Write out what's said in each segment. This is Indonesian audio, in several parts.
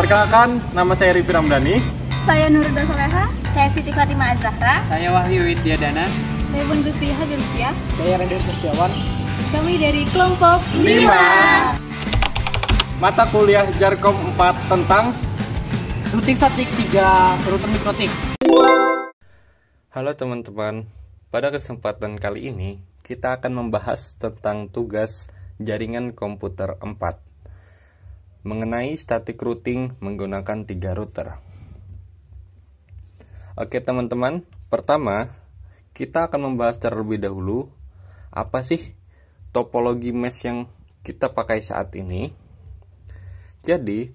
Perkenalkan, nama saya Rifi Ramdhani. Saya Nurida Soleha. Saya Siti Fatimah Azahra. Saya Wahyu Widyadana. Saya Bun Gusti Hajultia. Saya Rendir Gustiawan. Kami dari kelompok 5. Mata kuliah Jarkom 4 tentang Routing statik 3, router mikrotik. Halo teman-teman, pada kesempatan kali ini kita akan membahas tentang tugas jaringan komputer 4 mengenai static routing menggunakan 3 router. Oke teman-teman, pertama kita akan membahas terlebih dahulu apa sih topologi mesh yang kita pakai saat ini. Jadi,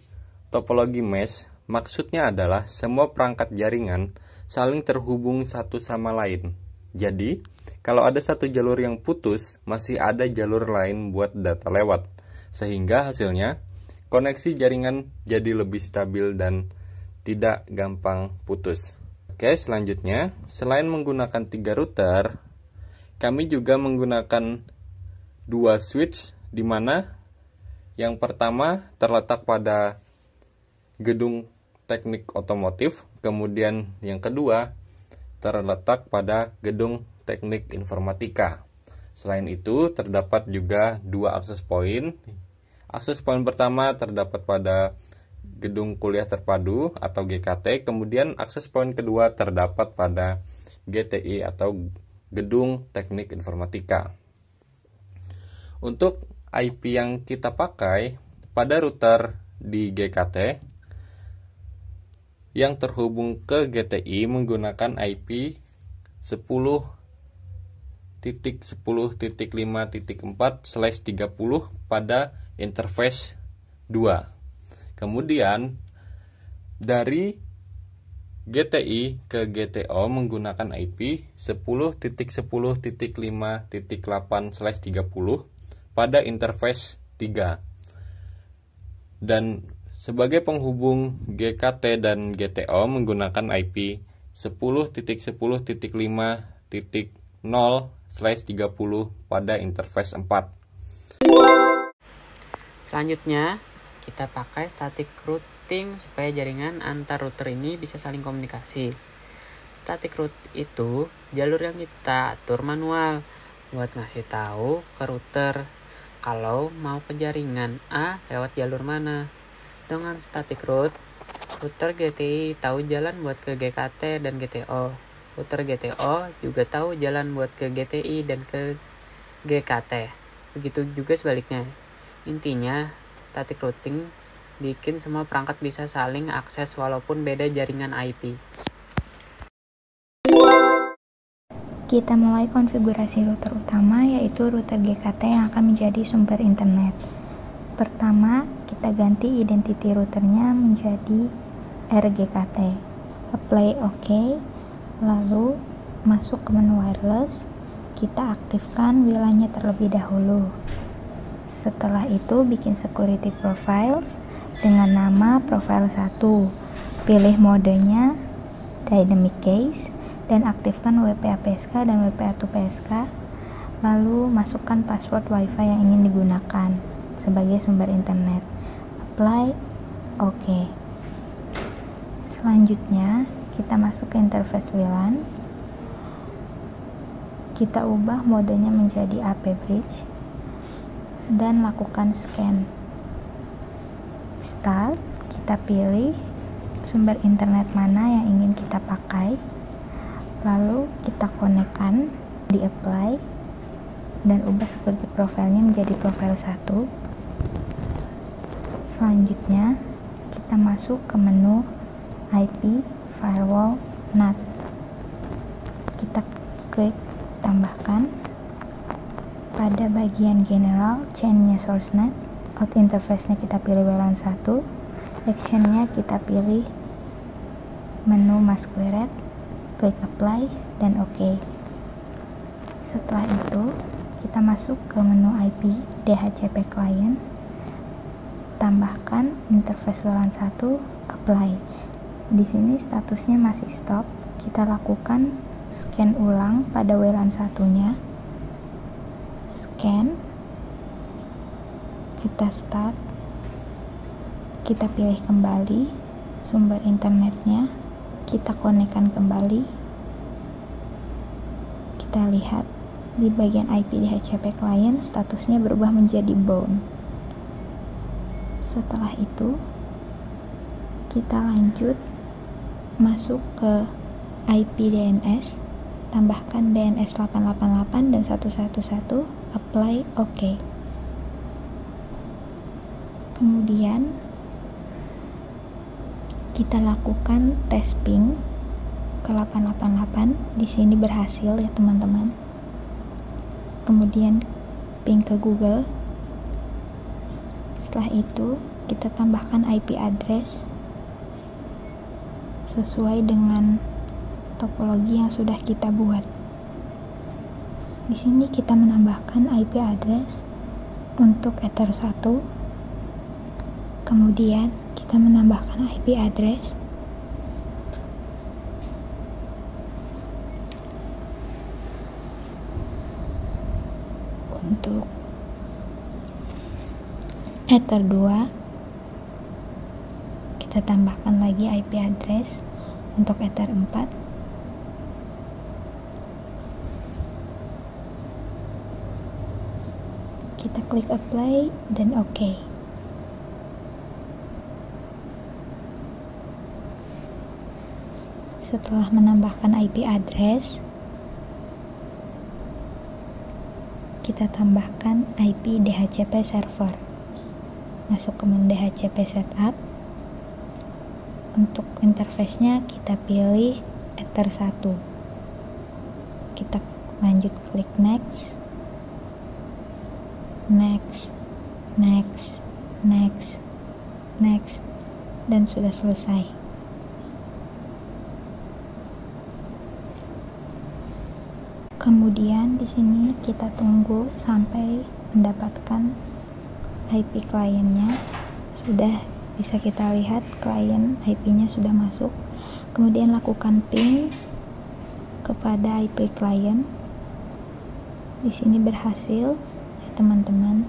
topologi mesh maksudnya adalah semua perangkat jaringan saling terhubung satu sama lain. Jadi, kalau ada satu jalur yang putus, masih ada jalur lain buat data lewat. Sehingga hasilnya, koneksi jaringan jadi lebih stabil dan tidak gampang putus. Oke, selanjutnya, selain menggunakan 3 router, kami juga menggunakan 2 switch, di mana yang pertama terletak pada gedung teknik otomotif, kemudian yang kedua terletak pada gedung teknik informatika. Selain itu, terdapat juga 2 akses point. Akses point pertama terdapat pada gedung kuliah terpadu atau GKT, kemudian akses point kedua terdapat pada GTI atau gedung teknik informatika. Untuk IP yang kita pakai pada router di GKT yang terhubung ke GTI menggunakan IP 10.10.5.4/30 pada interface 2. Kemudian dari GTI ke GTO menggunakan IP 10.10.5.8/30 pada interface 3. Dan sebagai penghubung GKT dan GTO menggunakan IP 10.10.5.0/30 pada interface 4. Selanjutnya, kita pakai static routing supaya jaringan antar router ini bisa saling komunikasi. Static route itu jalur yang kita atur manual buat ngasih tahu ke router kalau mau ke jaringan A lewat jalur mana. Dengan static route, router GTI tahu jalan buat ke GKT dan GTO. Router GTO juga tahu jalan buat ke GTI dan ke GKT. Begitu juga sebaliknya. Intinya, static routing bikin semua perangkat bisa saling akses walaupun beda jaringan IP. Kita mulai konfigurasi router utama, yaitu router GKT yang akan menjadi sumber internet. Pertama, kita ganti identity routernya menjadi RGKT. Apply OK, lalu masuk ke menu wireless, kita aktifkan WLAN-nya terlebih dahulu. Setelah itu bikin security profiles dengan nama profile 1. Pilih modenya dynamic case dan aktifkan WPA-PSK dan WPA2PSK. Lalu masukkan password WiFi yang ingin digunakan sebagai sumber internet. Apply OK. Selanjutnya kita masuk ke interface WLAN. Kita ubah modenya menjadi AP bridge dan lakukan scan. Start, kita pilih sumber internet mana yang ingin kita pakai, lalu kita konekkan, di apply dan ubah seperti profilnya menjadi profil 1. Selanjutnya kita masuk ke menu IP firewall NAT. Kita klik tambahkan. Pada bagian general, chain-nya source net, out interface-nya kita pilih WLAN 1, action-nya kita pilih menu masquerade, klik apply dan OK. Setelah itu, kita masuk ke menu IP DHCP client, tambahkan interface WLAN 1, apply. Di sini statusnya masih stop. Kita lakukan scan ulang pada WLAN 1-nya. Scan. Kita start. kita pilih kembali sumber internetnya, kita konekkan kembali. Kita lihat di bagian IP DHCP client statusnya berubah menjadi bound. Setelah itu kita lanjut masuk ke IP DNS, tambahkan DNS 888 dan 111, apply OK. Kemudian kita lakukan tes ping ke 888. Di sini berhasil ya teman-teman. Kemudian ping ke Google. Setelah itu kita tambahkan IP address sesuai dengan topologi yang sudah kita buat. Di sini kita menambahkan IP address untuk Ether 1. Kemudian kita menambahkan IP address untuk Ether 2. Kita tambahkan lagi IP address untuk Ether 4. Kita klik apply dan OK. Setelah menambahkan IP address, kita tambahkan IP DHCP server. Masuk ke menu DHCP setup. Untuk interface-nya kita pilih Ether 1. Kita lanjut klik next. Next, next, next, next, dan sudah selesai. Kemudian di sini kita tunggu sampai mendapatkan IP kliennya. Sudah bisa kita lihat klien IP-nya sudah masuk. Kemudian lakukan ping kepada IP klien. Di sini berhasil ya teman-teman.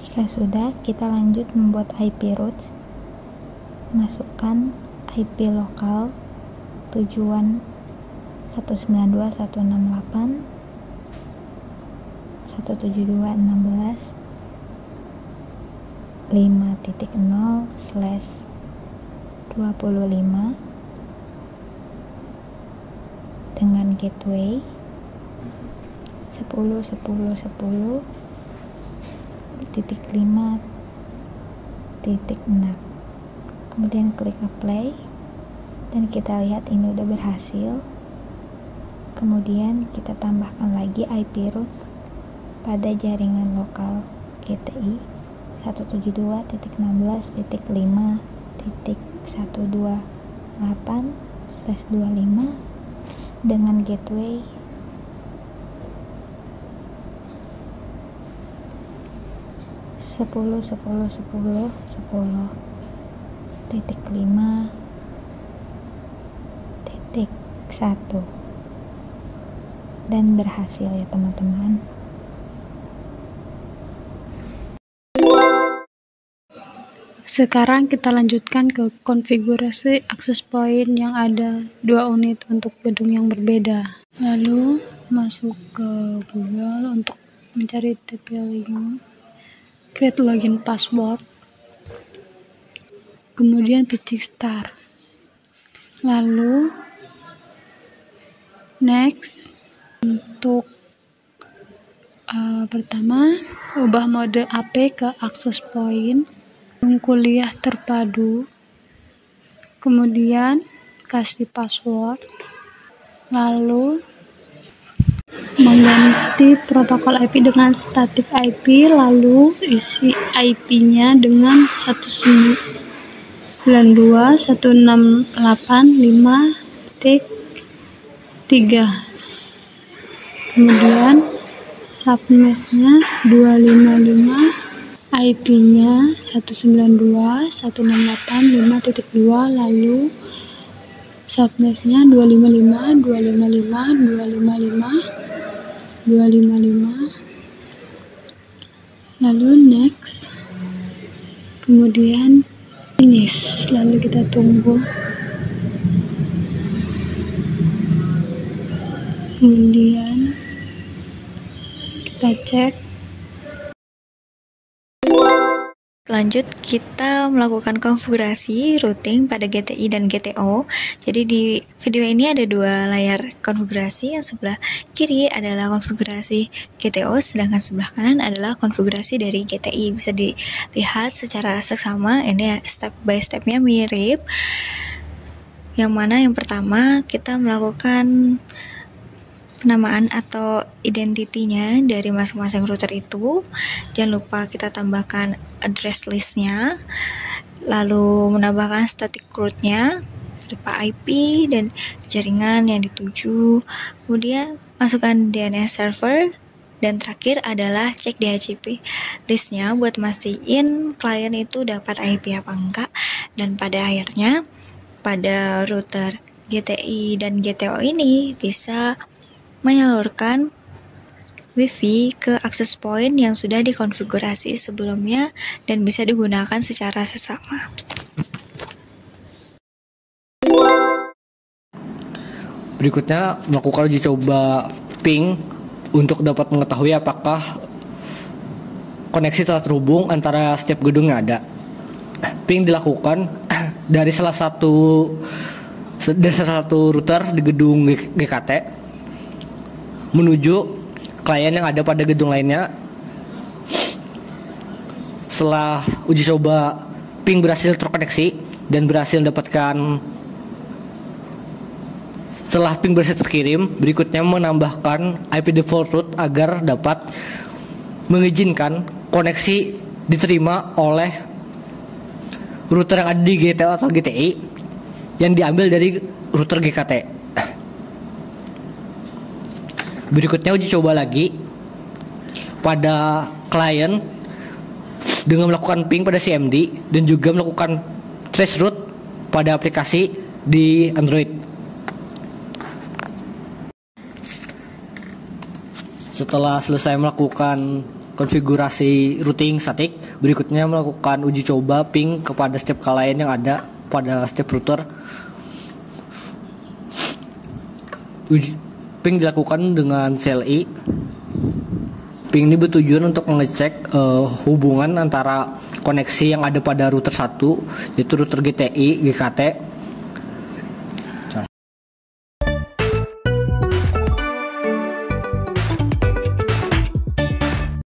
Jika sudah, kita lanjut membuat IP routes. Masukkan IP lokal tujuan 192.168 172.16 5.0/25 dengan gateway 10.10.10.5.6. Kemudian klik apply dan kita lihat ini udah berhasil. Kemudian kita tambahkan lagi IP routes pada jaringan lokal GTI 172.5.128/25 dengan gateway 10.10.10.5.1 dan berhasil ya teman-teman. Sekarang kita lanjutkan ke konfigurasi access point yang ada 2 unit untuk gedung yang berbeda. Lalu masuk ke Google untuk mencari TP-Link, create login password, kemudian ketik start, lalu next. Untuk pertama, ubah mode AP ke access point kuliah terpadu, kemudian kasih password, lalu mengganti protokol IP dengan static IP, lalu isi IP-nya dengan 192.168.5.3. Kemudian subnetnya 255, IP-nya 192.168.5.2, lalu subnetnya 255.255.255, 255, lalu next, kemudian finish, lalu kita tunggu, kemudian kita cek. Lanjut, kita melakukan konfigurasi routing pada GTI dan GTO. Jadi di video ini ada dua layar konfigurasi, yang sebelah kiri adalah konfigurasi GTO, sedangkan sebelah kanan adalah konfigurasi dari GTI. Bisa dilihat secara seksama, ini step by stepnya mirip. Yang mana yang pertama kita melakukan penamaan atau identitinya dari masing-masing router itu. Jangan lupa kita tambahkan address listnya, lalu menambahkan static route-nya berupa IP dan jaringan yang dituju, kemudian masukkan DNS server, dan terakhir adalah cek DHCP listnya buat mastiin klien itu dapat IP apa enggak. Dan pada akhirnya pada router GTI dan GTO ini bisa menyalurkan WiFi ke access point yang sudah dikonfigurasi sebelumnya dan bisa digunakan secara seksama. Berikutnya, melakukan uji coba ping untuk dapat mengetahui apakah koneksi telah terhubung antara setiap gedung yang ada. Ping dilakukan dari salah satu router di gedung GKT menuju klien yang ada pada gedung lainnya. Setelah uji coba ping berhasil terkoneksi dan setelah ping berhasil terkirim, berikutnya menambahkan IP default route agar dapat mengizinkan koneksi diterima oleh router yang ada di GTO atau GTI yang diambil dari router GKT. Berikutnya uji coba lagi pada klien dengan melakukan ping pada CMD dan juga melakukan trace route pada aplikasi di Android. Setelah selesai melakukan konfigurasi routing statik, berikutnya melakukan uji coba ping kepada setiap klien yang ada pada setiap router. Ping dilakukan dengan CLI. Ping ini bertujuan untuk mengecek hubungan antara koneksi yang ada pada router 1, yaitu router GTI, GKT,